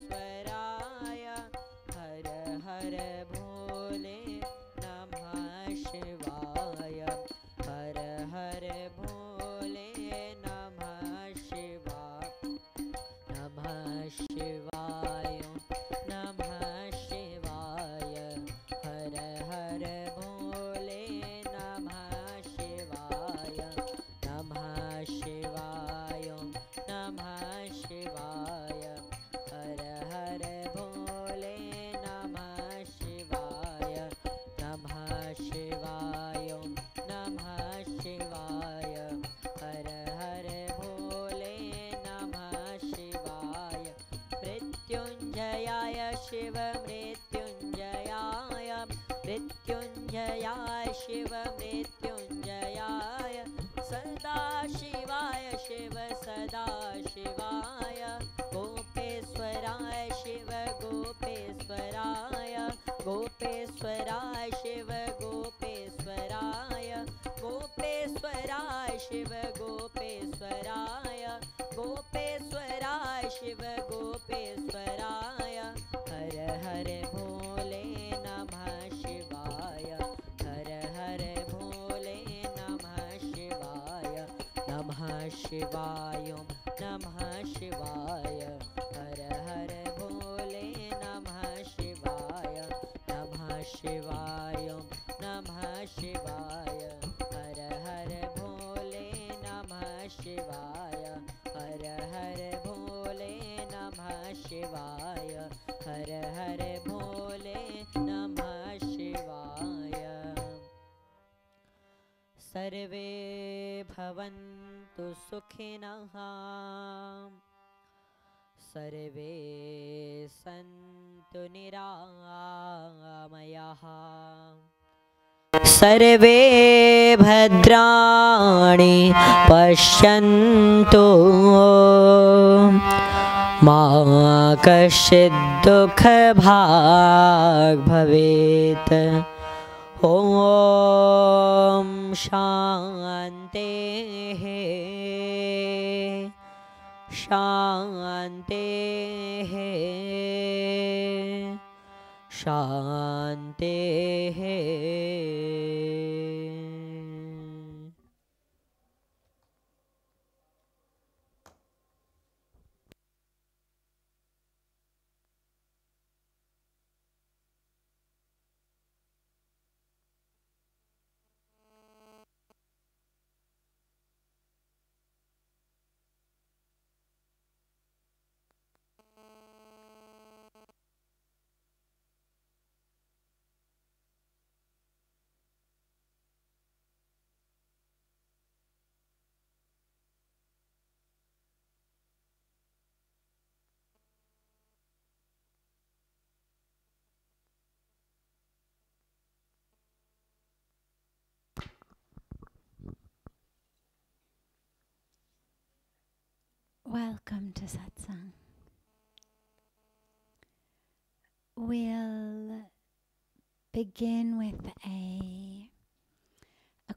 गोपेश्वराय हर हर भोले नमः शिवाय हर हर भोले नमः शिवाय नमः शिवाय नमः शिवाय हर हर भोले नमः शिवाय नमः शिवाय नमः शिवाय हर हर भोले नमः शिवाय नमः शिवाय नमः शिवाय हर हर भोले नमः शिवाय मृत्युंजयाय शिव मृत्युंजयाय मृत्युंजयाय शिव मृत्युंजयाय सदा शिवाय शिव सदा शिवाय गोपेश्वराय शिव गोपेश्वराय गोपेश्वराय शिव गोपेश्वराय गोपेश्वराय शिव गोपेश्वराय गोपेश्वराय शिव गोपेश्वराय हर हर भोले नमः शिवाय हर हर भोले नमः शिवाय नमः शिवाय नमः शिवाय हर हर भोले नमः शिवाय नमः शिवाय नमः शिवाय हर हर भोले नमः शिवाय हर हर भोले नमः शिवाय हर हर भोले नमः शिवाय सर्वे भवन्तु सुखिनः सर्वे सन्तु निरामयाः सर्वे भद्राणि पश्यन्तु मा कश्चित् दुःखभाग् भवेत् ॐ शान्तेः शान्तेः शान्तेः Welcome to Satsang. We'll begin with a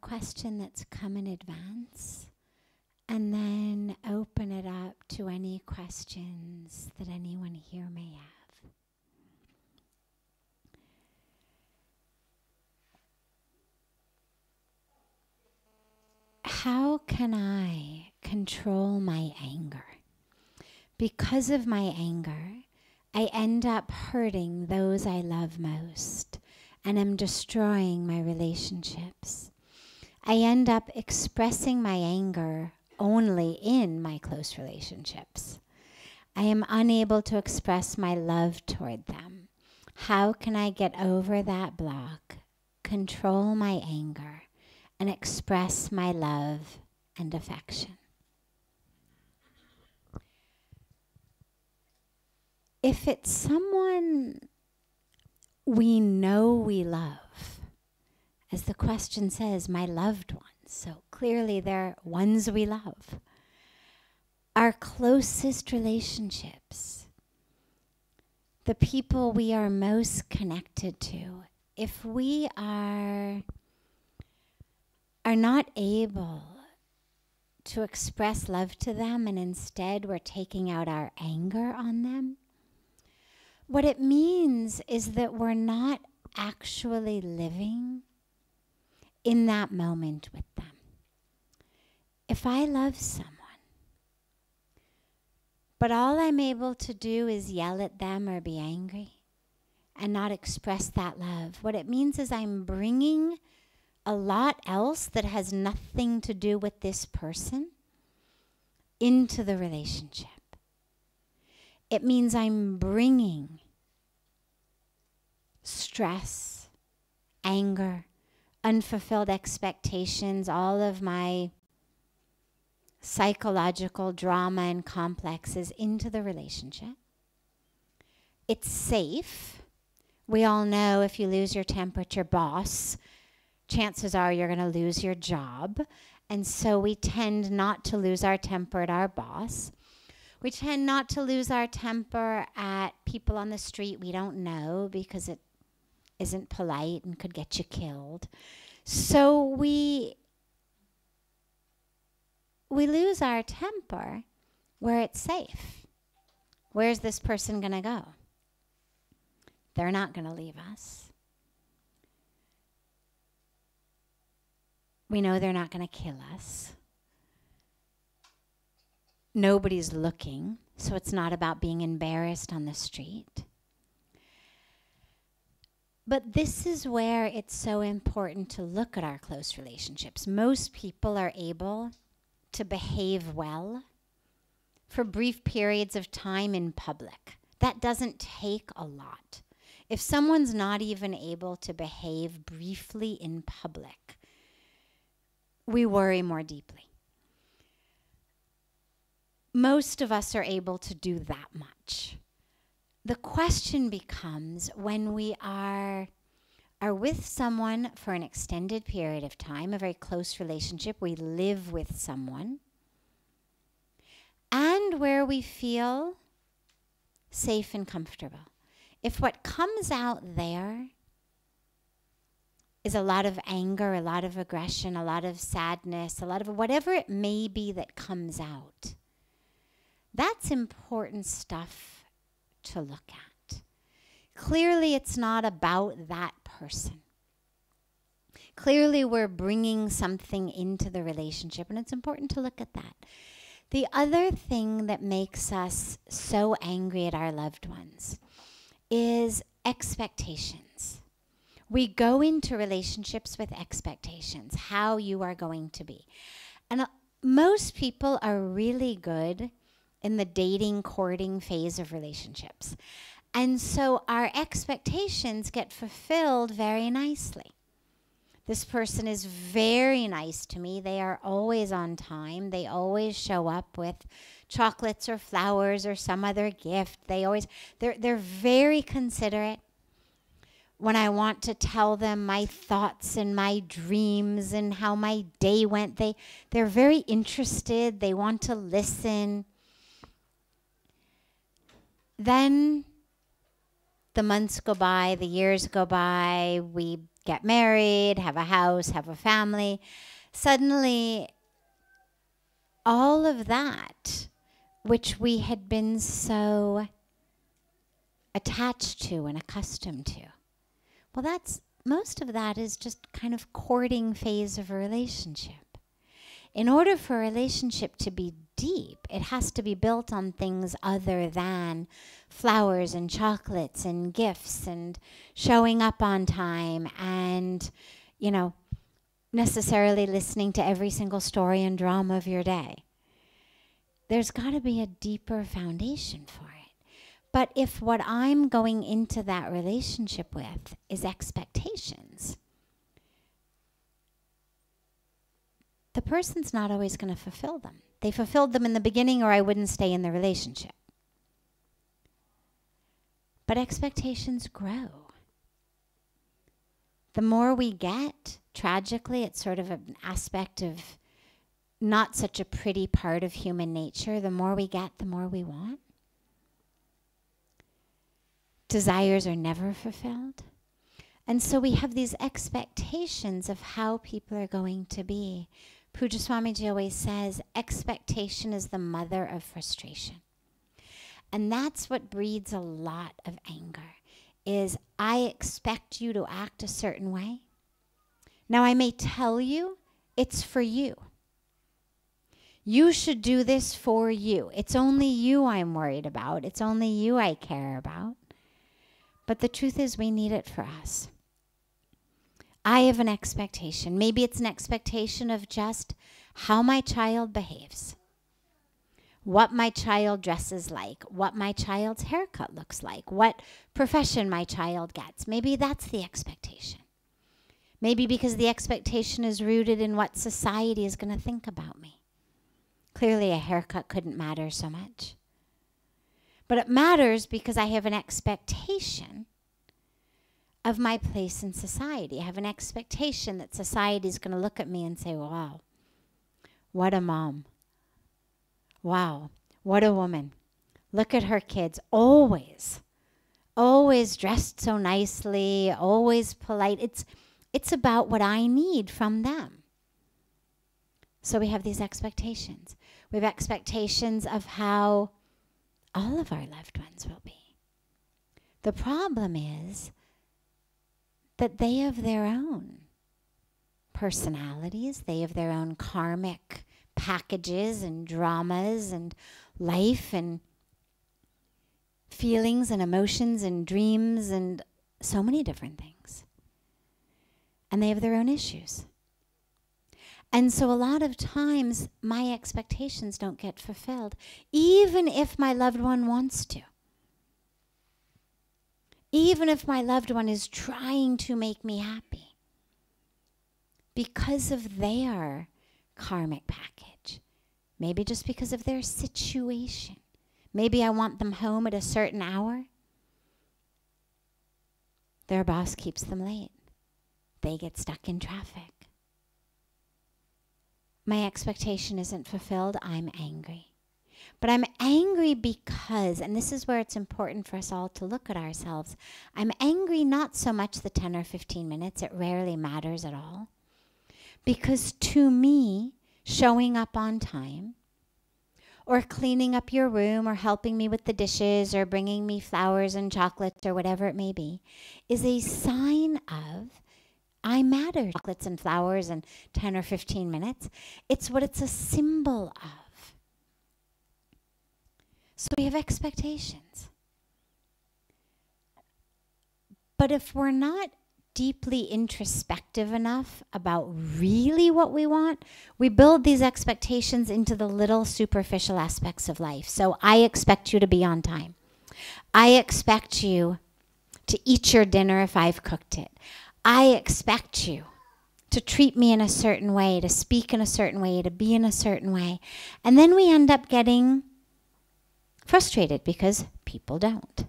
question that's come in advance and then open it up to any questions that anyone here may have. How can I control my anger? Because of my anger, I end up hurting those I love most, and am destroying my relationships. I end up expressing my anger only in my close relationships. I am unable to express my love toward them. How can I get over that block, control my anger, and express my love and affection? If it's someone we know we love, as the question says, my loved ones, so clearly they're ones we love, our closest relationships, the people we are most connected to, if we are not able to express love to them and instead we're taking out our anger on them, What it means is that we're not actually living in that moment with them. If I love someone, but all I'm able to do is yell at them or be angry and not express that love, what it means is I'm bringing a lot else that has nothing to do with this person into the relationship. It means I'm bringing stress, anger, unfulfilled expectations, all of my psychological drama and complexes into the relationship. It's safe. We all know if you lose your temper at your boss, chances are you're going to lose your job. And so we tend not to lose our temper at our boss. We tend not to lose our temper at people on the street we don't know because it isn't polite and could get you killed. So we lose our temper where it's safe. Where's this person going to go? They're not going to leave us. We know they're not going to kill us. Nobody's looking, so it's not about being embarrassed on the street. But this is where it's so important to look at our close relationships. Most people are able to behave well for brief periods of time in public. That doesn't take a lot. If someone's not even able to behave briefly in public, we worry more deeply. Most of us are able to do that much. The question becomes when we are with someone for an extended period of time, a very close relationship, we live with someone, and where we feel safe and comfortable. If what comes out there is a lot of anger, a lot of aggression, a lot of sadness, a lot of whatever it may be that comes out, that's important stuff to look at. Clearly, it's not about that person. Clearly, we're bringing something into the relationship, and it's important to look at that. The other thing that makes us so angry at our loved ones is expectations. We go into relationships with expectations, how you are going to be. And most people are really good in the dating, courting phase of relationships. And so our expectations get fulfilled very nicely. This person is very nice to me. They are always on time. They always show up with chocolates or flowers or some other gift. They're very considerate. When I want to tell them my thoughts and my dreams and how my day went, they're very interested. They want to listen. Then the months go by, the years go by, we get married, have a house, have a family. Suddenly, all of that, which we had been so attached to and accustomed to, well, most of that is just kind of courting phase of a relationship. In order for a relationship to be deep, it has to be built on things other than flowers and chocolates and gifts and showing up on time and, necessarily listening to every single story and drama of your day. There's got to be a deeper foundation for it. But if what I'm going into that relationship with is expectations, the person's not always going to fulfill them. They fulfilled them in the beginning or I wouldn't stay in the relationship. But expectations grow. The more we get, tragically, it's sort of an aspect of not such a pretty part of human nature. The more we get, the more we want. Desires are never fulfilled. And so we have these expectations of how people are going to be. Puja Swamiji always says, expectation is the mother of frustration. And that's what breeds a lot of anger, is I expect you to act a certain way. Now, I may tell you it's for you. You should do this for you. It's only you I'm worried about. It's only you I care about. But the truth is, we need it for us. I have an expectation. Maybe it's an expectation of just how my child behaves, what my child dresses like, what my child's haircut looks like, what profession my child gets. Maybe that's the expectation. Maybe because the expectation is rooted in what society is going to think about me. Clearly, a haircut couldn't matter so much. But it matters because I have an expectation of my place in society. I have an expectation that society is going to look at me and say, wow, what a mom. Wow, what a woman. Look at her kids, always dressed so nicely, always polite. It's about what I need from them. So we have these expectations. We have expectations of how all of our loved ones will be. The problem is that they have their own personalities. They have their own karmic packages and dramas and life and feelings and emotions and dreams and so many different things. And they have their own issues. And so a lot of times my expectations don't get fulfilled, even if my loved one wants to. Even if my loved one is trying to make me happy. Because of their karmic package. Maybe just because of their situation. Maybe I want them home at a certain hour. Their boss keeps them late. They get stuck in traffic. My expectation isn't fulfilled. I'm angry. But I'm angry because, and this is where it's important for us all to look at ourselves, I'm angry not so much the 10 or 15 minutes. It rarely matters at all. Because to me, showing up on time, or cleaning up your room, or helping me with the dishes, or bringing me flowers and chocolates, or whatever it may be, is a sign of I matter. Chocolates and flowers and 10 or 15 minutes. It's what it's a symbol of. So we have expectations. But if we're not deeply introspective enough about really what we want, we build these expectations into the little superficial aspects of life. So I expect you to be on time. I expect you to eat your dinner if I've cooked it. I expect you to treat me in a certain way, to speak in a certain way, to be in a certain way. And then we end up getting frustrated because people don't.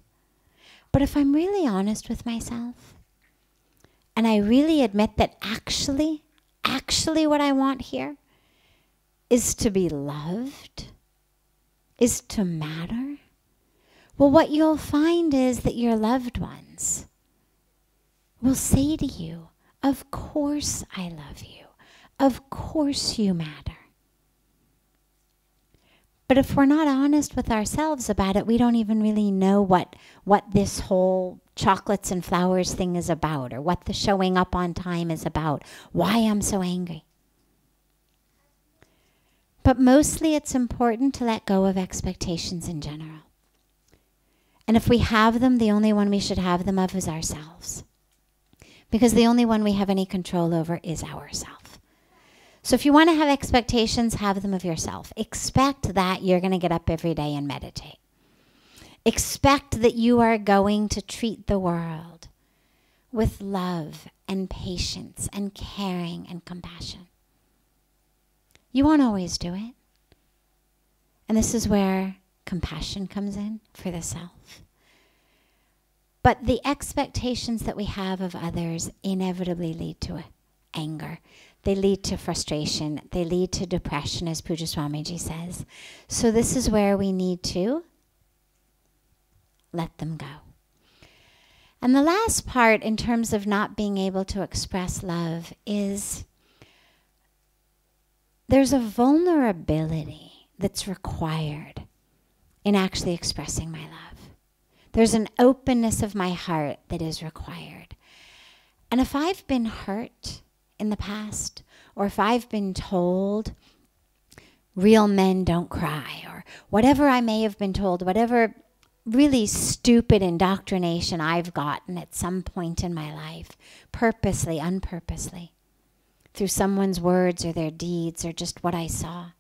But if I'm really honest with myself, and I really admit that actually what I want here is to be loved, is to matter, well, what you'll find is that your loved ones will say to you, of course I love you. Of course you matter. But if we're not honest with ourselves about it, we don't even really know what this whole chocolates and flowers thing is about, or what the showing up on time is about, why I'm so angry. But mostly it's important to let go of expectations in general. And if we have them, the only one we should have them of is ourselves. Because the only one we have any control over is ourself. So if you want to have expectations, have them of yourself. Expect that you're going to get up every day and meditate. Expect that you are going to treat the world with love and patience and caring and compassion. You won't always do it. And this is where compassion comes in for the self. But the expectations that we have of others inevitably lead to anger. They lead to frustration. They lead to depression, as Pujya Swamiji says. So this is where we need to let them go. And the last part in terms of not being able to express love is there's a vulnerability that's required in actually expressing my love. There's an openness of my heart that is required. And if I've been hurt in the past, or if I've been told real men don't cry, or whatever I may have been told, whatever really stupid indoctrination I've gotten at some point in my life, purposely, unpurposely, through someone's words or their deeds or just what I saw.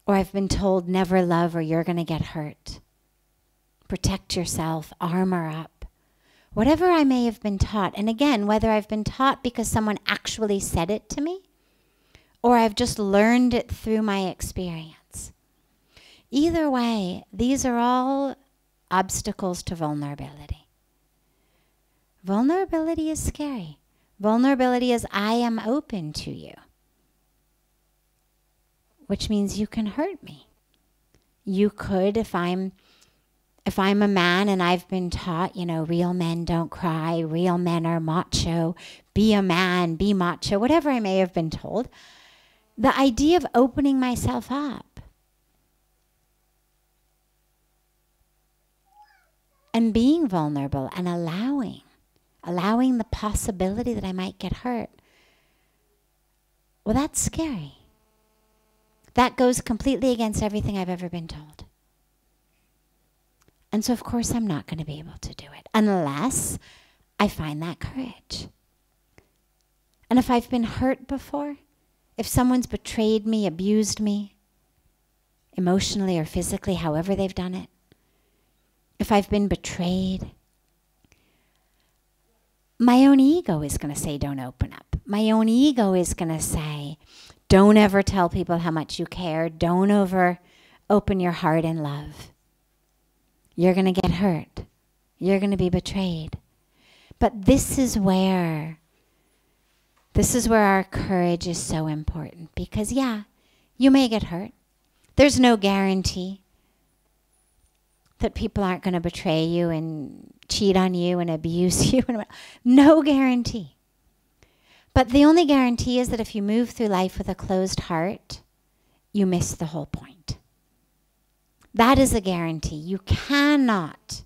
Or I've been told never love or you're going to get hurt. Protect yourself, armor up. Whatever I may have been taught, and again, whether I've been taught because someone actually said it to me, or I've just learned it through my experience. Either way, these are all obstacles to vulnerability. Vulnerability is scary. Vulnerability is I am open to you, which means you can hurt me. You could, if I'm a man and I've been taught, real men don't cry, real men are macho, be a man, be macho, whatever I may have been told, the idea of opening myself up and being vulnerable and allowing the possibility that I might get hurt, well, that's scary. That goes completely against everything I've ever been told. And so, of course, I'm not going to be able to do it unless I find that courage. And if I've been hurt before, if someone's betrayed me, abused me, emotionally or physically, however they've done it, if I've been betrayed, my own ego is going to say, don't open up. My own ego is going to say, don't ever tell people how much you care. Don't open your heart in love. You're going to get hurt. You're going to be betrayed. But this is where our courage is so important. Because, yeah, you may get hurt. There's no guarantee that people aren't going to betray you and cheat on you and abuse you. No guarantee. But the only guarantee is that if you move through life with a closed heart, you miss the whole point. That is a guarantee. You cannot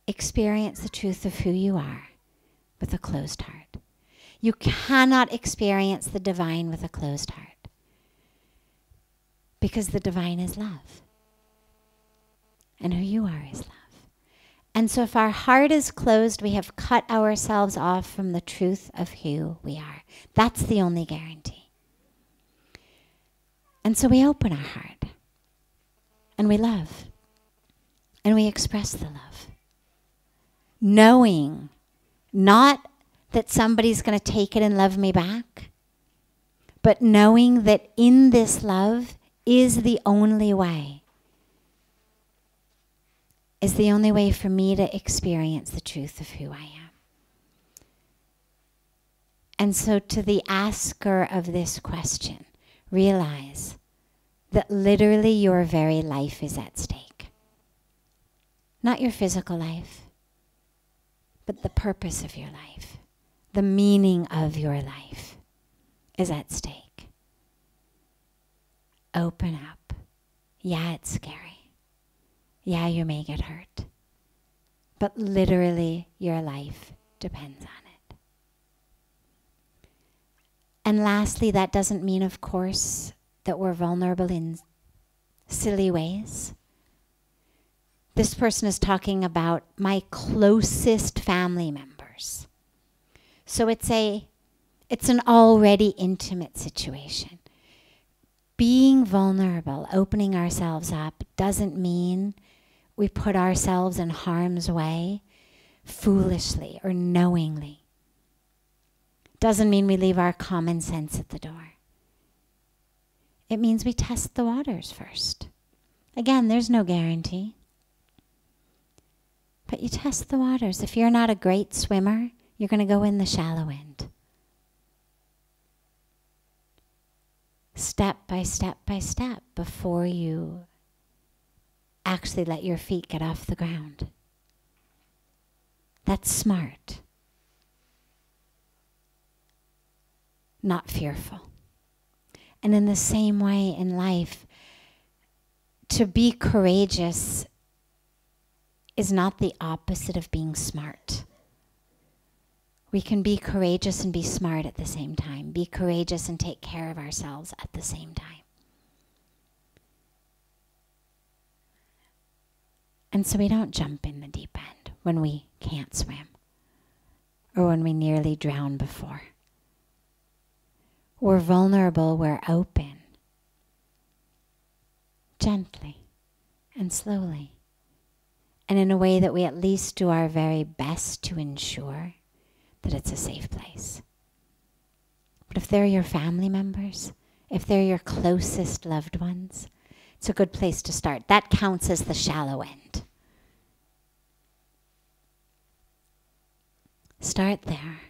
experience the truth of who you are with a closed heart. You cannot experience the divine with a closed heart. Because the divine is love. And who you are is love. And so if our heart is closed, we have cut ourselves off from the truth of who we are. That's the only guarantee. And so we open our heart. And we love. And we express the love. Knowing not that somebody's going to take it and love me back, but knowing that in this love is the only way. Is the only way for me to experience the truth of who I am. And so to the asker of this question, realize that literally your very life is at stake. Not your physical life, but the purpose of your life, the meaning of your life is at stake. Open up. Yeah, it's scary. Yeah, you may get hurt. But literally, your life depends on it. And lastly, that doesn't mean, of course, that we're vulnerable in silly ways. This person is talking about my closest family members. So it's an already intimate situation. Being vulnerable, opening ourselves up, doesn't mean we put ourselves in harm's way foolishly or knowingly. Doesn't mean we leave our common sense at the door. It means we test the waters first. Again, there's no guarantee. But you test the waters. If you're not a great swimmer, you're going to go in the shallow end. Step by step by step before you actually let your feet get off the ground. That's smart. Not fearful. And in the same way in life, to be courageous is not the opposite of being smart. We can be courageous and be smart at the same time. Be courageous and take care of ourselves at the same time. And so we don't jump in the deep end when we can't swim or when we nearly drown before. We're vulnerable, we're open. Gently and slowly. And in a way that we at least do our very best to ensure that it's a safe place. But if they're your family members, if they're your closest loved ones, it's a good place to start. That counts as the shallow end. Start there.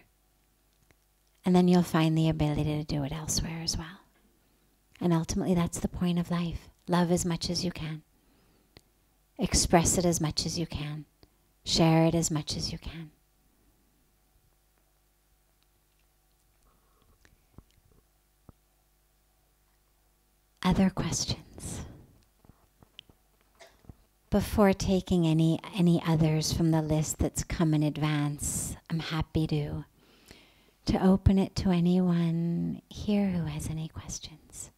And then you'll find the ability to do it elsewhere as well. And ultimately, that's the point of life. Love as much as you can. Express it as much as you can. Share it as much as you can. Other questions? Before taking any others from the list that's come in advance, I'm happy to open it to anyone here who has any questions.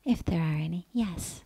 If there are any, yes.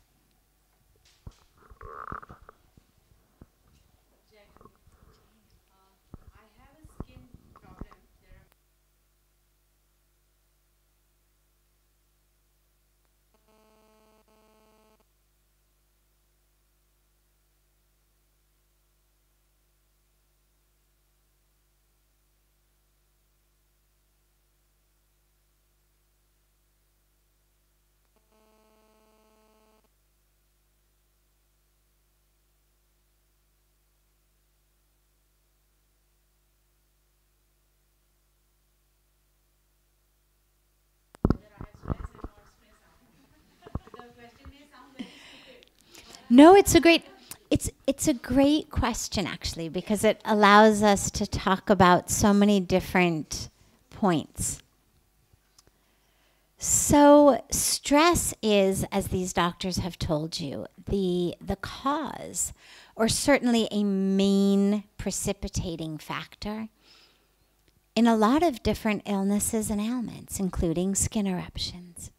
No, it's a great question actually, because it allows us to talk about so many different points. So stress is, as these doctors have told you, the cause, or certainly a main precipitating factor in a lot of different illnesses and ailments, including skin eruptions.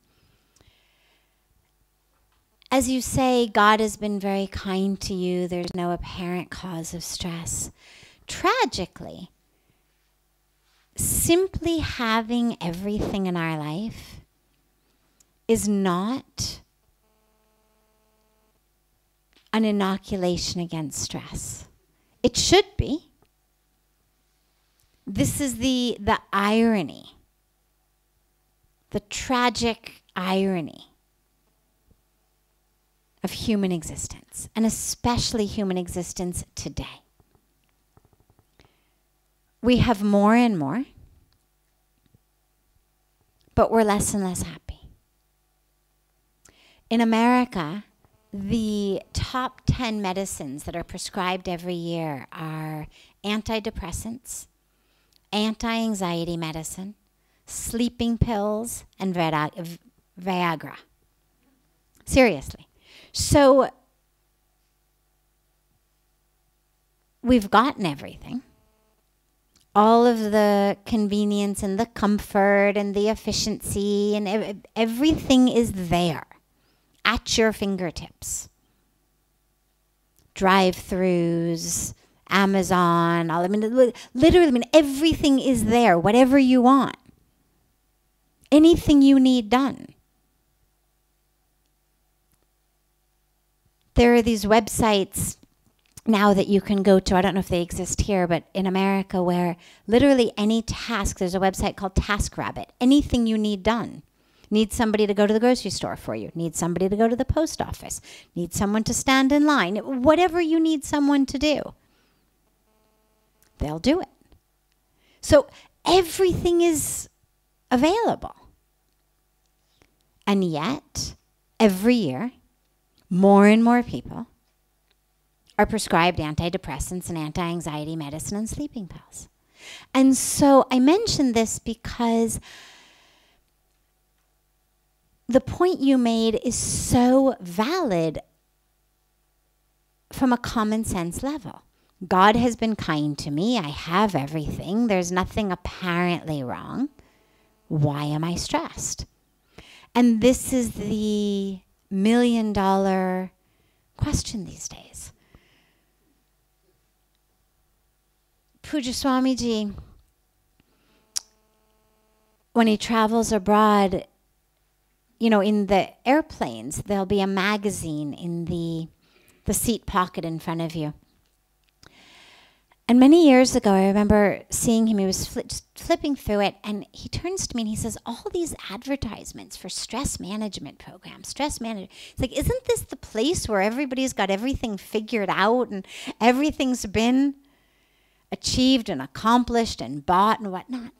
As you say, God has been very kind to you. There's no apparent cause of stress. Tragically, simply having everything in our life is not an inoculation against stress. It should be. This is the irony, the tragic irony of human existence, and especially human existence today. We have more and more, but we're less and less happy. In America, the top 10 medicines that are prescribed every year are antidepressants, anti-anxiety medicine, sleeping pills, and Viagra. Seriously. So we've gotten everything. All of the convenience and the comfort and the efficiency and everything is there at your fingertips. Drive-thrus, Amazon, literally, everything is there, whatever you want. Anything you need done. There are these websites now that you can go to, I don't know if they exist here, but in America, where literally any task, there's a website called TaskRabbit. Anything you need done. Need somebody to go to the grocery store for you. Need somebody to go to the post office. Need someone to stand in line. Whatever you need someone to do, they'll do it. So everything is available. And yet, every year, more and more people are prescribed antidepressants and anti-anxiety medicine and sleeping pills. And so I mention this because the point you made is so valid from a common sense level. God has been kind to me. I have everything. There's nothing apparently wrong. Why am I stressed? And this is the $1,000,000 question these days. Puja Swamiji, when he travels abroad, you know, in the airplanes, there'll be a magazine in the seat pocket in front of you. And many years ago, I remember seeing him. He was flipping through it, and he turns to me and he says, all these advertisements for stress management programs, stress management. It's like, isn't this the place where everybody's got everything figured out and everything's been achieved and accomplished and bought and whatnot?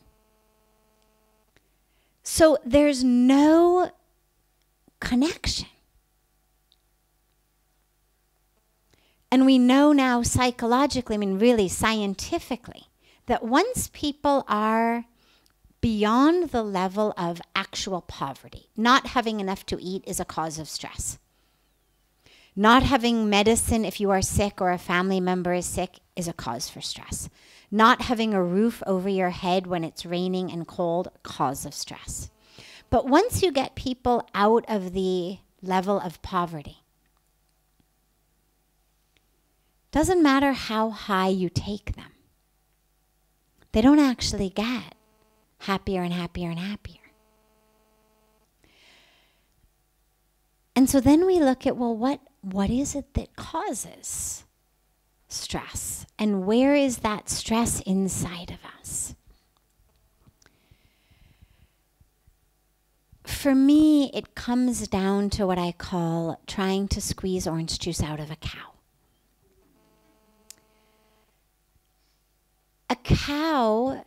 So there's no connection. And we know now psychologically, I mean really scientifically, that once people are beyond the level of actual poverty, not having enough to eat is a cause of stress. Not having medicine if you are sick or a family member is sick is a cause for stress. Not having a roof over your head when it's raining and cold, cause of stress. But once you get people out of the level of poverty, doesn't matter how high you take them, they don't actually get happier and happier and happier. And so then we look at, well, what is it that causes stress? And where is that stress inside of us? For me, it comes down to what I call trying to squeeze orange juice out of a cow. A cow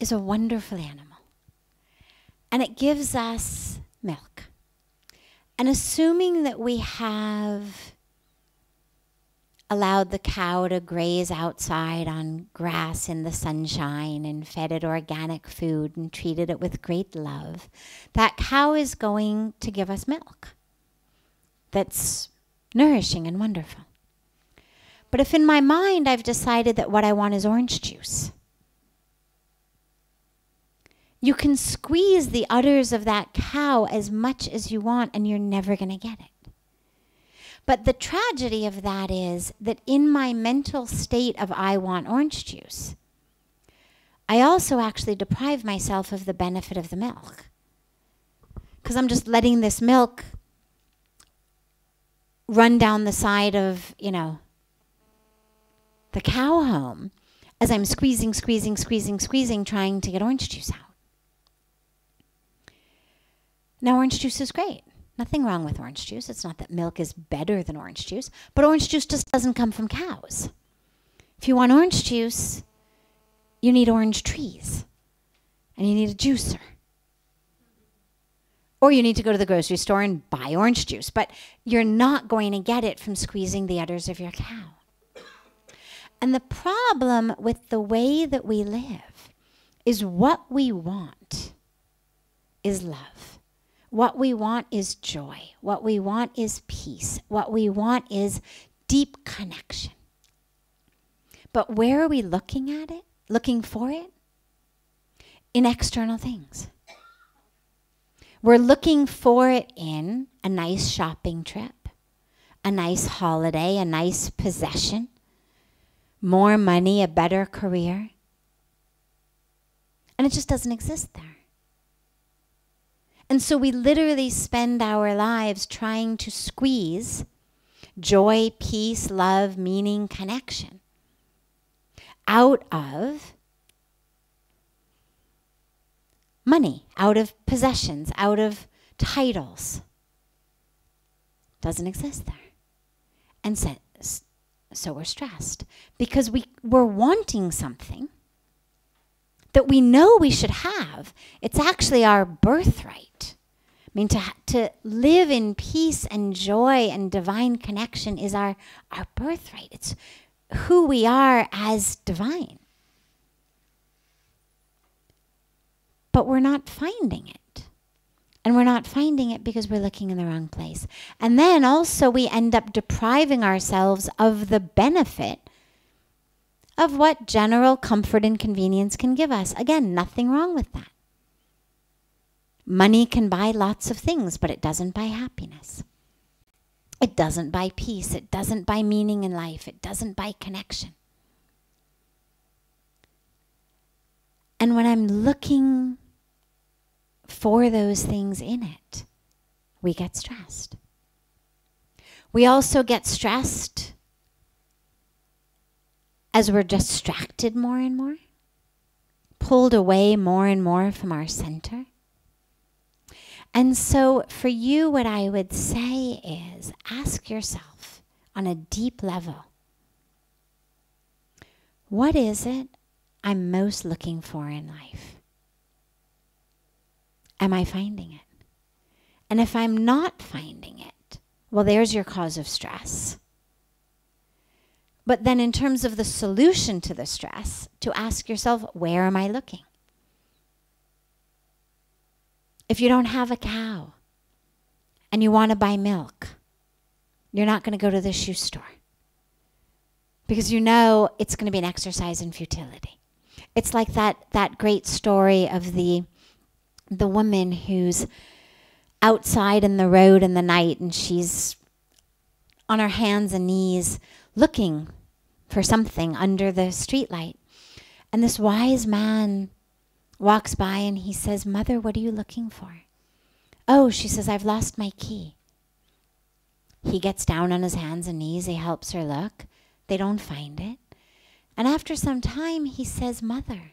is a wonderful animal, and it gives us milk. And assuming that we have allowed the cow to graze outside on grass in the sunshine and fed it organic food and treated it with great love, that cow is going to give us milk that's nourishing and wonderful. But if in my mind I've decided that what I want is orange juice, you can squeeze the udders of that cow as much as you want and you're never going to get it. But the tragedy of that is that in my mental state of I want orange juice, I also actually deprive myself of the benefit of the milk. Because I'm just letting this milk run down the side of, the cow home as I'm squeezing, trying to get orange juice out. Now, orange juice is great. Nothing wrong with orange juice. It's not that milk is better than orange juice, but orange juice just doesn't come from cows. If you want orange juice, you need orange trees, and you need a juicer. Or you need to go to the grocery store and buy orange juice, but you're not going to get it from squeezing the udders of your cow. And the problem with the way that we live is what we want is love. What we want is joy. What we want is peace. What we want is deep connection. But where are we looking at it? Looking for it? In external things. We're looking for it in a nice shopping trip, a nice holiday, a nice possession, more money, a better career. And it just doesn't exist there. And so we literally spend our lives trying to squeeze joy, peace, love, meaning, connection out of money, out of possessions, out of titles. Doesn't exist there. And so we're stressed because we're wanting something that we know we should have. It's actually our birthright. I mean, to live in peace and joy and divine connection is our birthright. It's who we are as divine. But we're not finding it. And we're not finding it because we're looking in the wrong place. And then also we end up depriving ourselves of the benefit of what general comfort and convenience can give us. Again, nothing wrong with that. Money can buy lots of things, but it doesn't buy happiness. It doesn't buy peace. It doesn't buy meaning in life. It doesn't buy connection. And when I'm looking for those things in it, we get stressed. We also get stressed as we're distracted more and more, pulled away more and more from our center. And so for you, what I would say is ask yourself on a deep level, what is it I'm most looking for in life? Am I finding it? And if I'm not finding it, well, there's your cause of stress. But then in terms of the solution to the stress, to ask yourself, where am I looking? If you don't have a cow and you want to buy milk, you're not going to go to the shoe store because you know it's going to be an exercise in futility. It's like that great story of the woman who's outside in the road in the night and she's on her hands and knees looking for something under the streetlight. And this wise man walks by and he says, "Mother, what are you looking for?" "Oh," she says, "I've lost my key." He gets down on his hands and knees. He helps her look. They don't find it. And after some time, he says, "Mother,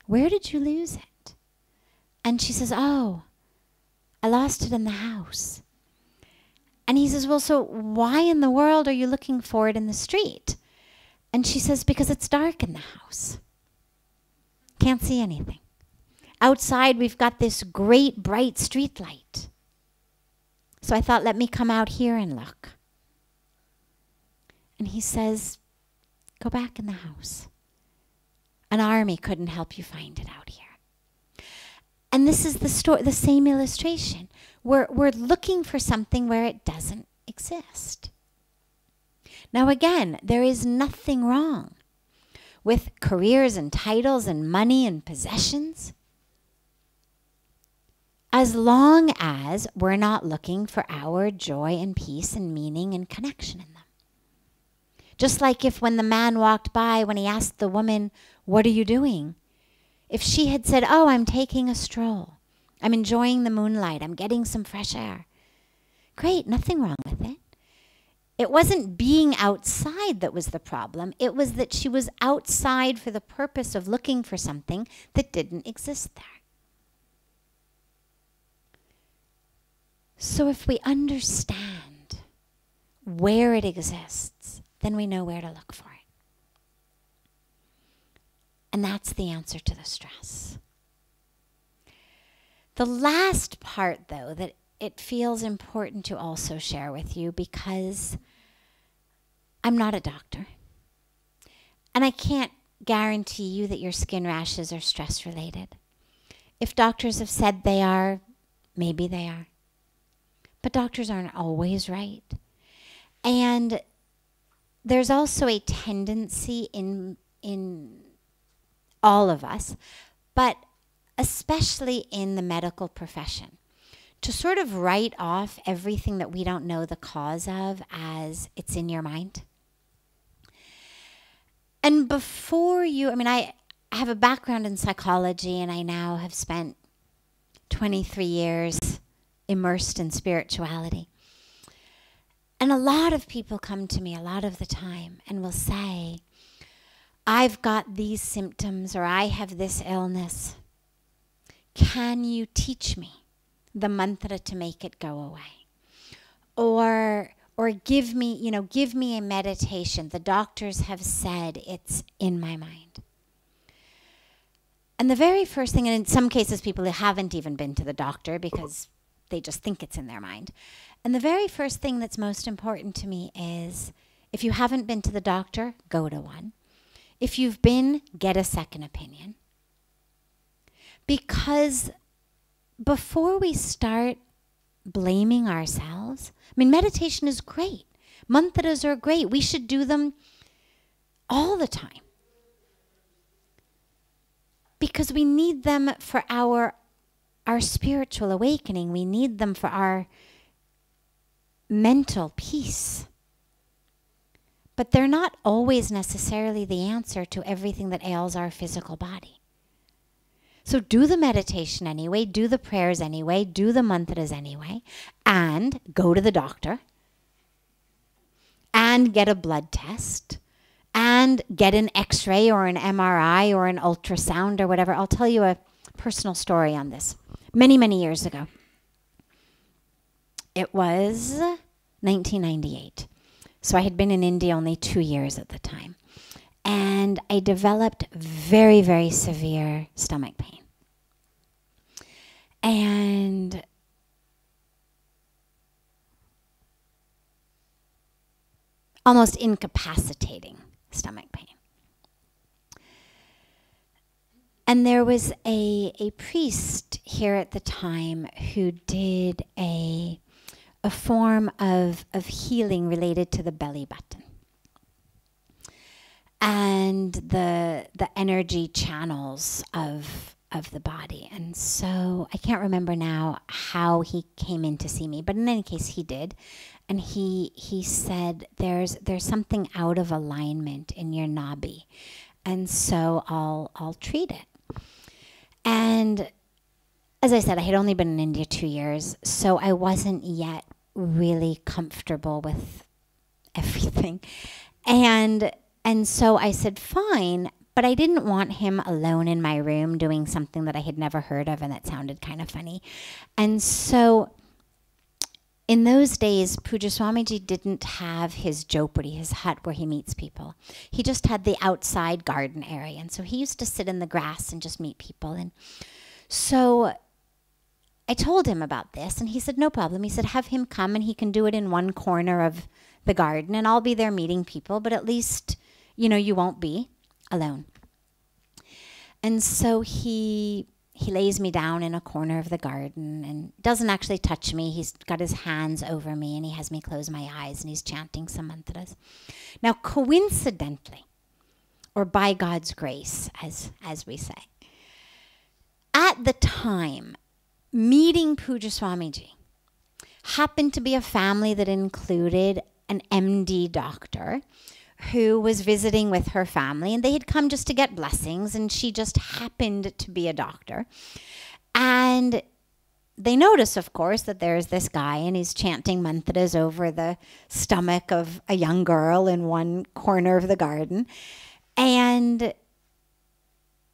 where did you lose it?" And she says, "Oh, I lost it in the house." And he says, "Well, so why in the world are you looking for it in the street?" And she says, "Because it's dark in the house. Can't see anything. Outside, we've got this great bright street light. So I thought, let me come out here and look." And he says, "Go back in the house. An army couldn't help you find it out here." And this is the same illustration. We're looking for something where it doesn't exist. Now again, there is nothing wrong with careers and titles and money and possessions, as long as we're not looking for our joy and peace and meaning and connection in them. Just like if when the man walked by, when he asked the woman, "What are you doing?" If she had said, "Oh, I'm taking a stroll. I'm enjoying the moonlight. I'm getting some fresh air." Great, nothing wrong with it. It wasn't being outside that was the problem. It was that she was outside for the purpose of looking for something that didn't exist there. So if we understand where it exists, then we know where to look for it. And that's the answer to the stress. The last part, though, that it feels important to also share with you, because I'm not a doctor. And I can't guarantee you that your skin rashes are stress related. If doctors have said they are, maybe they are. But doctors aren't always right. And there's also a tendency in all of us, but especially in the medical profession, to sort of write off everything that we don't know the cause of as it's in your mind. And before you, I have a background in psychology, and I now have spent 23 years immersed in spirituality. And a lot of people come to me a lot of the time and will say, "I've got these symptoms," or "I have this illness. Can you teach me the mantra to make it go away?" Or give me a meditation. The doctors have said it's in my mind. And the very first thing, and in some cases people haven't even been to the doctor because they just think it's in their mind. And the very first thing that's most important to me is, if you haven't been to the doctor, go to one. If you've been, get a second opinion. Because before we start blaming ourselves, I mean, meditation is great. Mantras are great. We should do them all the time, because we need them for our spiritual awakening. We need them for our mental peace. But they're not always necessarily the answer to everything that ails our physical body. So do the meditation anyway, do the prayers anyway, do the mantras anyway, and go to the doctor, and get a blood test, and get an X-ray or an MRI or an ultrasound or whatever. I'll tell you a personal story on this. Many, many years ago. It was 1998. So I had been in India only 2 years at the time. And I developed very, very severe stomach pain. And almost incapacitating stomach pain. And there was a priest here at the time who did a form of healing related to the belly button and the energy channels of the body. And so I can't remember now how he came in to see me, but in any case he did. And he said, there's something out of alignment in your nabi, and so I'll treat it. And as I said, I had only been in India 2 years, so I wasn't yet really comfortable with everything. And so I said, fine, but I didn't want him alone in my room doing something that I had never heard of and that sounded kind of funny. And so in those days, Puja Swamiji didn't have his jhopadi, his hut where he meets people. He just had the outside garden area. And so he used to sit in the grass and just meet people. And so I told him about this, and he said, no problem. He said, have him come, and he can do it in one corner of the garden, and I'll be there meeting people, but at least, you know, you won't be alone. And so he lays me down in a corner of the garden and doesn't actually touch me. He's got his hands over me, and he has me close my eyes, and he's chanting some mantras. Now, coincidentally, or by God's grace, as we say, at the time, meeting Puja Swamiji happened to be a family that included an MD doctor who was visiting with her family, and they had come just to get blessings, and she just happened to be a doctor. And they notice, of course, that there's this guy, and he's chanting mantras over the stomach of a young girl in one corner of the garden. And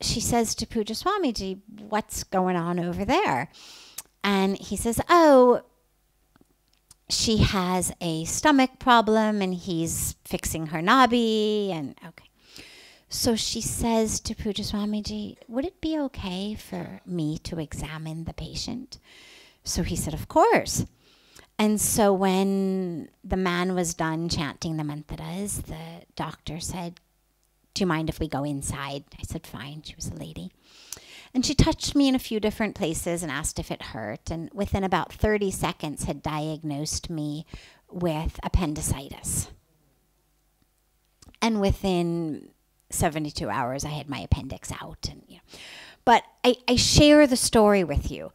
she says to Puja Swamiji, what's going on over there? And he says, oh, she has a stomach problem, and he's fixing her nabi. And okay. So she says to Puja Swamiji, would it be okay for me to examine the patient? So he said, of course. And so when the man was done chanting the mantras, the doctor said, do you mind if we go inside? I said, fine. She was a lady. And she touched me in a few different places and asked if it hurt. And within about 30 seconds had diagnosed me with appendicitis. And within 72 hours, I had my appendix out. And you know. But I share the story with you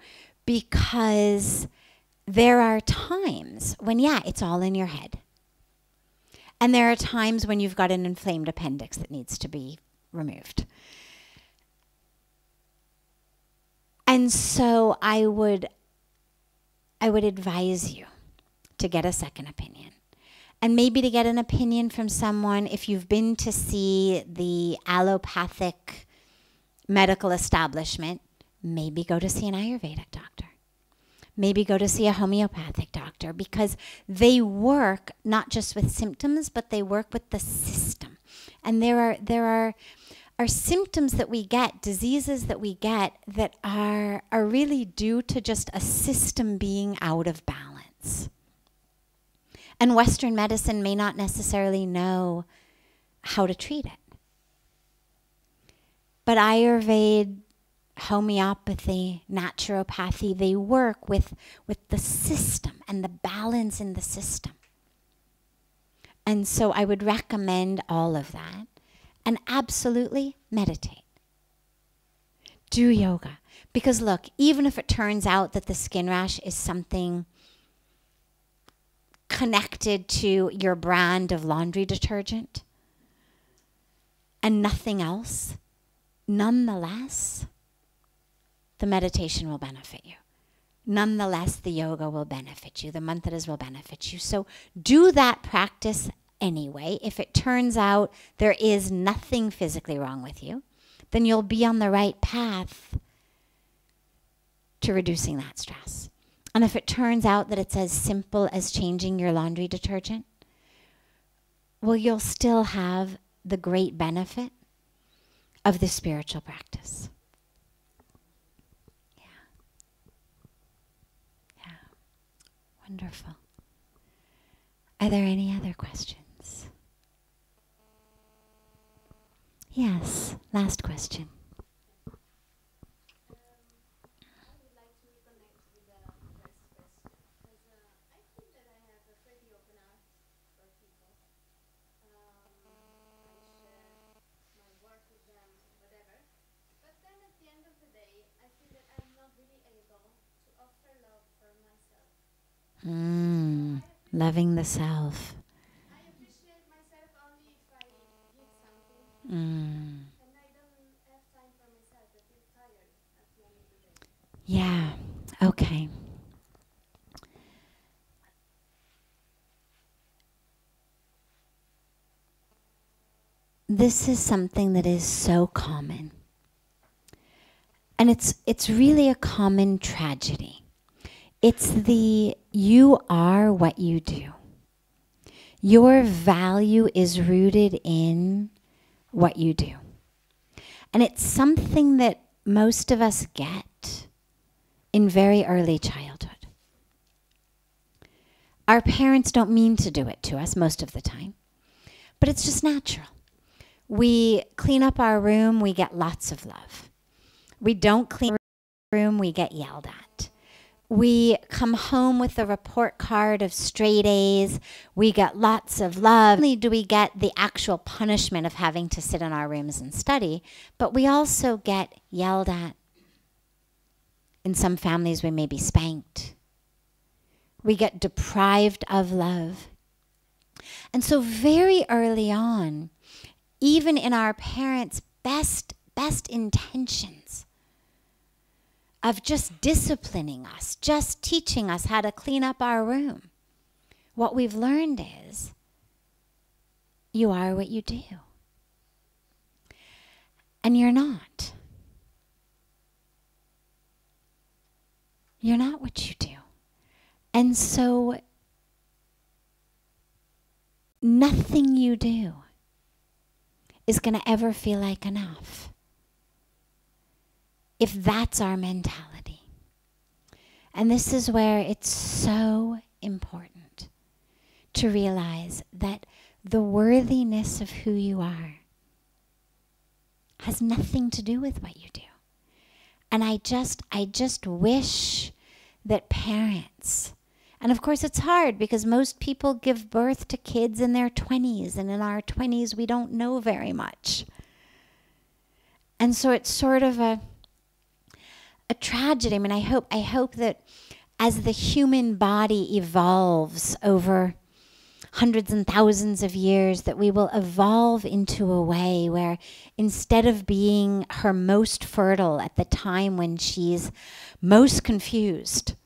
because there are times when, yeah, it's all in your head. And there are times when you've got an inflamed appendix that needs to be removed. And so I would advise you to get a second opinion. And maybe to get an opinion from someone, if you've been to see the allopathic medical establishment, maybe go to see an Ayurvedic doctor. Maybe go to see a homeopathic doctor, because they work not just with symptoms, but they work with the system. And there are symptoms that we get, diseases that we get, that are really due to just a system being out of balance. And Western medicine may not necessarily know how to treat it. But Ayurveda homeopathy, naturopathy, they work with the system and the balance in the system. And so I would recommend all of that. And absolutely meditate. Do yoga. Because look, even if it turns out that the skin rash is something connected to your brand of laundry detergent and nothing else, nonetheless, the meditation will benefit you. Nonetheless, the yoga will benefit you. The mantras will benefit you. So do that practice anyway. If it turns out there is nothing physically wrong with you, then you'll be on the right path to reducing that stress. And if it turns out that it's as simple as changing your laundry detergent, well, you'll still have the great benefit of the spiritual practice. Yeah. Wonderful. Are there any other questions? Yes, last question. Loving the self. I appreciate myself only if I give something. And I don't have time for myself. I feel tired at the end of the day. Yeah, okay. This is something that is so common. And it's really a common tragedy. It's the you are what you do. Your value is rooted in what you do. And it's something that most of us get in very early childhood. Our parents don't mean to do it to us most of the time, but it's just natural. We clean up our room, we get lots of love. We don't clean our room, we get yelled at. We come home with a report card of straight A's. We get lots of love. Not only do we get the actual punishment of having to sit in our rooms and study, but we also get yelled at. In some families, we may be spanked. We get deprived of love. And so very early on, even in our parents' best intentions, of just disciplining us, just teaching us how to clean up our room. What we've learned is, you are what you do. And you're not. You're not what you do. And so, nothing you do is going to ever feel like enough. If that's our mentality. And this is where it's so important to realize that the worthiness of who you are has nothing to do with what you do. And I just wish that parents, and of course it's hard because most people give birth to kids in their 20s, and in our 20s we don't know very much. And so it's sort of a tragedy. I mean, I hope that as the human body evolves over hundreds and thousands of years, that we will evolve into a way where instead of being her most fertile at the time when she's most confused,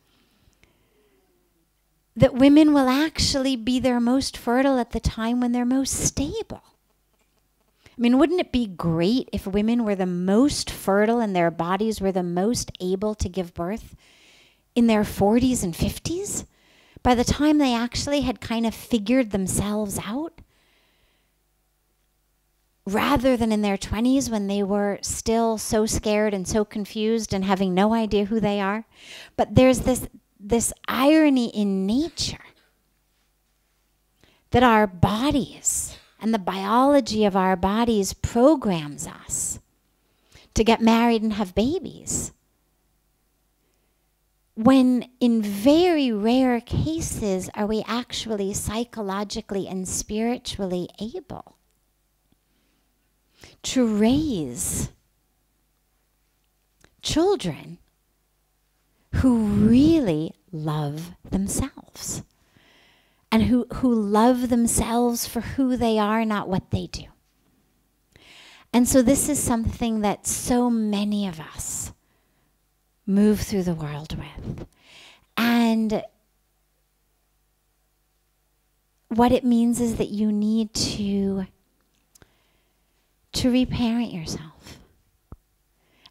that women will actually be their most fertile at the time when they're most stable. I mean, wouldn't it be great if women were the most fertile and their bodies were the most able to give birth in their 40s and 50s? By the time they actually had kind of figured themselves out? Rather than in their 20s when they were still so scared and so confused and having no idea who they are. But there's this irony in nature that our bodies and the biology of our bodies programs us to get married and have babies. When in very rare cases are we actually psychologically and spiritually able to raise children who really love themselves and who love themselves for who they are, not what they do. And so this is something that so many of us move through the world with. And what it means is that you need to reparent yourself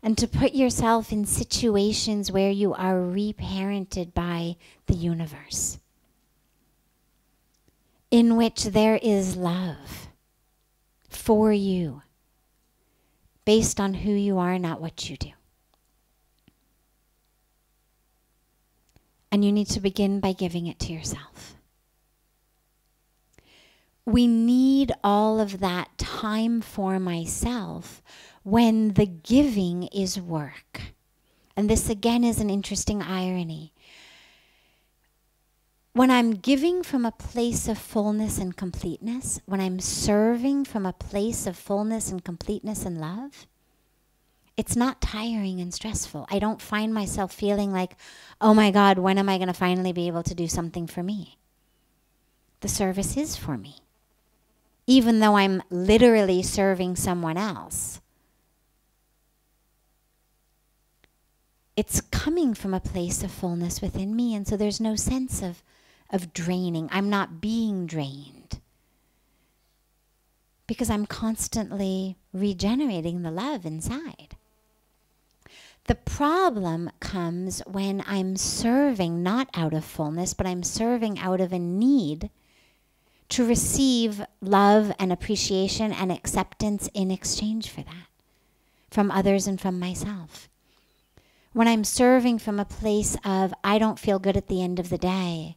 and to put yourself in situations where you are reparented by the universe, in which there is love for you based on who you are, not what you do. And you need to begin by giving it to yourself. We need all of that time for myself when the giving is work. And this again is an interesting irony. When I'm giving from a place of fullness and completeness, when I'm serving from a place of fullness and completeness and love, it's not tiring and stressful. I don't find myself feeling like, oh my God, when am I going to finally be able to do something for me? The service is for me, even though I'm literally serving someone else. It's coming from a place of fullness within me, and so there's no sense of draining. I'm not being drained because I'm constantly regenerating the love inside. The problem comes when I'm serving not out of fullness, but I'm serving out of a need to receive love and appreciation and acceptance in exchange for that, from others and from myself. When I'm serving from a place of, I don't feel good at the end of the day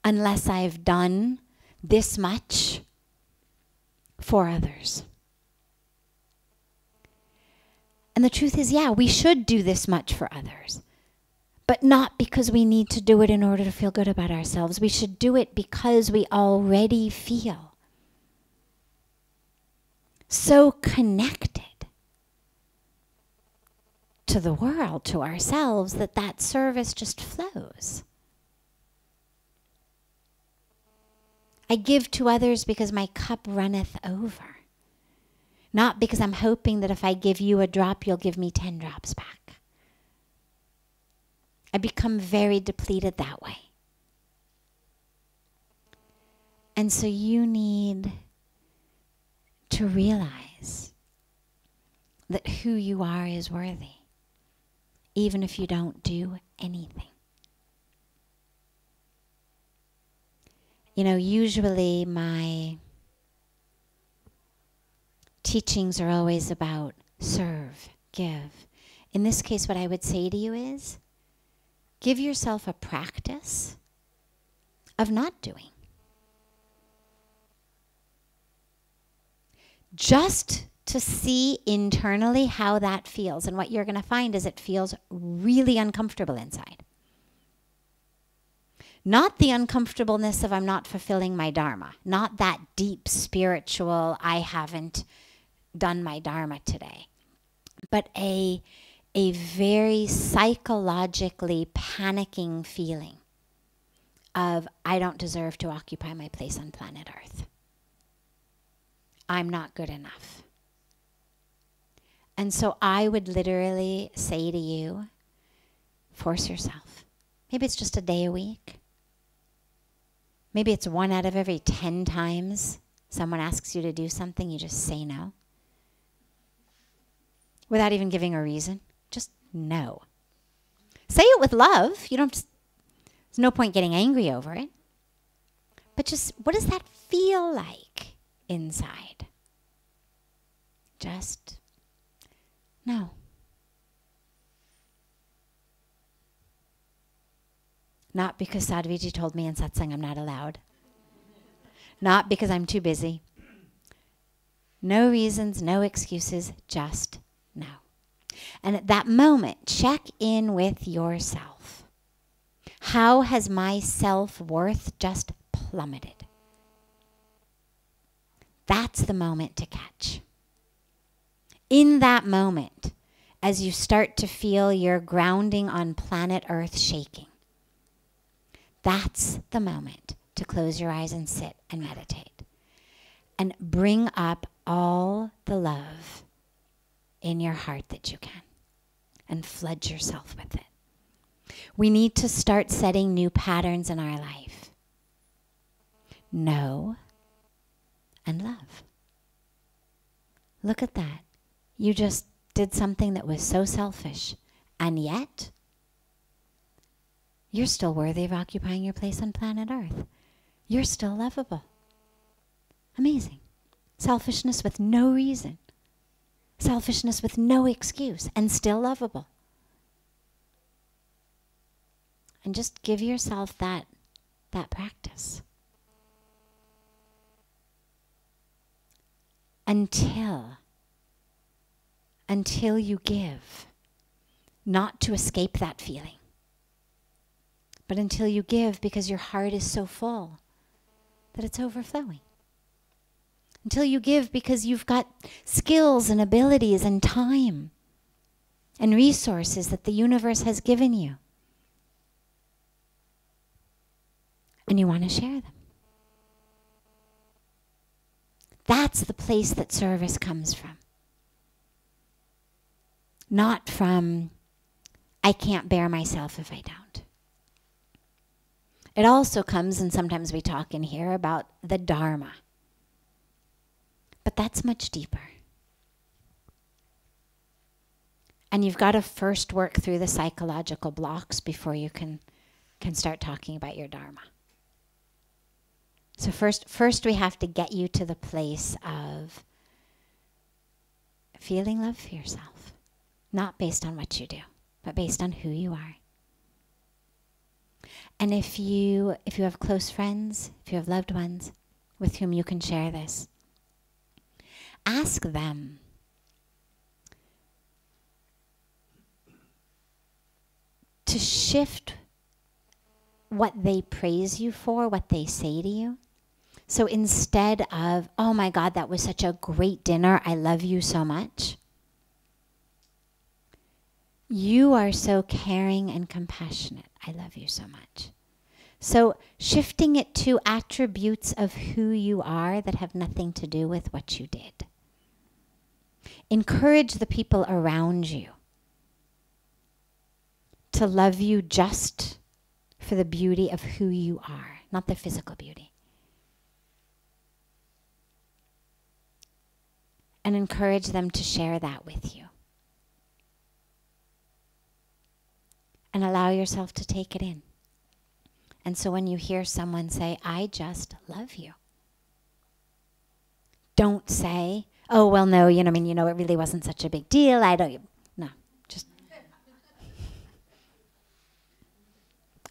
unless I've done this much for others. And the truth is, yeah, we should do this much for others, but not because we need to do it in order to feel good about ourselves. We should do it because we already feel so connected to the world, to ourselves, that service just flows. I give to others because my cup runneth over. Not because I'm hoping that if I give you a drop, you'll give me 10 drops back. I become very depleted that way. And so you need to realize that who you are is worthy, even if you don't do anything. You know, usually my teachings are always about serve, give. In this case, what I would say to you is, give yourself a practice of not doing. Just to see internally how that feels. And what you're going to find is it feels really uncomfortable inside. Not the uncomfortableness of I'm not fulfilling my dharma. Not that deep spiritual, I haven't done my dharma today. But a very psychologically panicking feeling of I don't deserve to occupy my place on planet Earth. I'm not good enough. And so I would literally say to you, force yourself. Maybe it's just a day a week. Maybe it's 1 out of every 10 times someone asks you to do something, you just say no. Without even giving a reason. Just no. Say it with love. There's no point getting angry over it. But just, what does that feel like inside? Just no. Not because Sadhvi told me in Satsang I'm not allowed. Not because I'm too busy. No reasons, no excuses, just no. And at that moment, check in with yourself. How has my self-worth just plummeted? That's the moment to catch. In that moment, as you start to feel your grounding on planet Earth shaking, that's the moment to close your eyes and sit and meditate. And bring up all the love in your heart that you can. And flood yourself with it. We need to start setting new patterns in our life. Know and love. Look at that. You just did something that was so selfish. And yet, you're still worthy of occupying your place on planet Earth. You're still lovable. Amazing. Selfishness with no reason. Selfishness with no excuse, and still lovable. And just give yourself that practice. Until you give, not to escape that feeling, but until you give because your heart is so full that it's overflowing. Until you give because you've got skills and abilities and time and resources that the universe has given you. And you want to share them. That's the place that service comes from. Not from, I can't bear myself if I don't. It also comes, and sometimes we talk in here about the Dharma. But that's much deeper. And you've got to first work through the psychological blocks before you can start talking about your Dharma. So first we have to get you to the place of feeling love for yourself. Not based on what you do, but based on who you are. And if you have close friends, if you have loved ones with whom you can share this, ask them to shift what they praise you for, what they say to you. So instead of, oh my God, that was such a great dinner, I love you so much. You are so caring and compassionate, I love you so much. So shifting it to attributes of who you are that have nothing to do with what you did. Encourage the people around you to love you just for the beauty of who you are, not the physical beauty. And encourage them to share that with you. And allow yourself to take it in. And so when you hear someone say, I just love you, don't say, oh, well, no, it really wasn't such a big deal. No, just.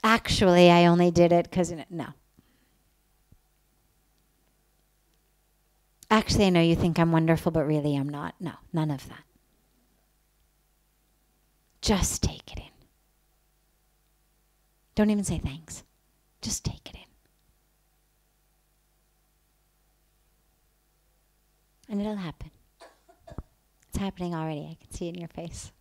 Actually, I only did it because, no. Actually, I know you think I'm wonderful, but really I'm not. No, none of that. Just take it in. Don't even say thanks. Just take it in. And it'll happen. It's happening already. I can see it in your face.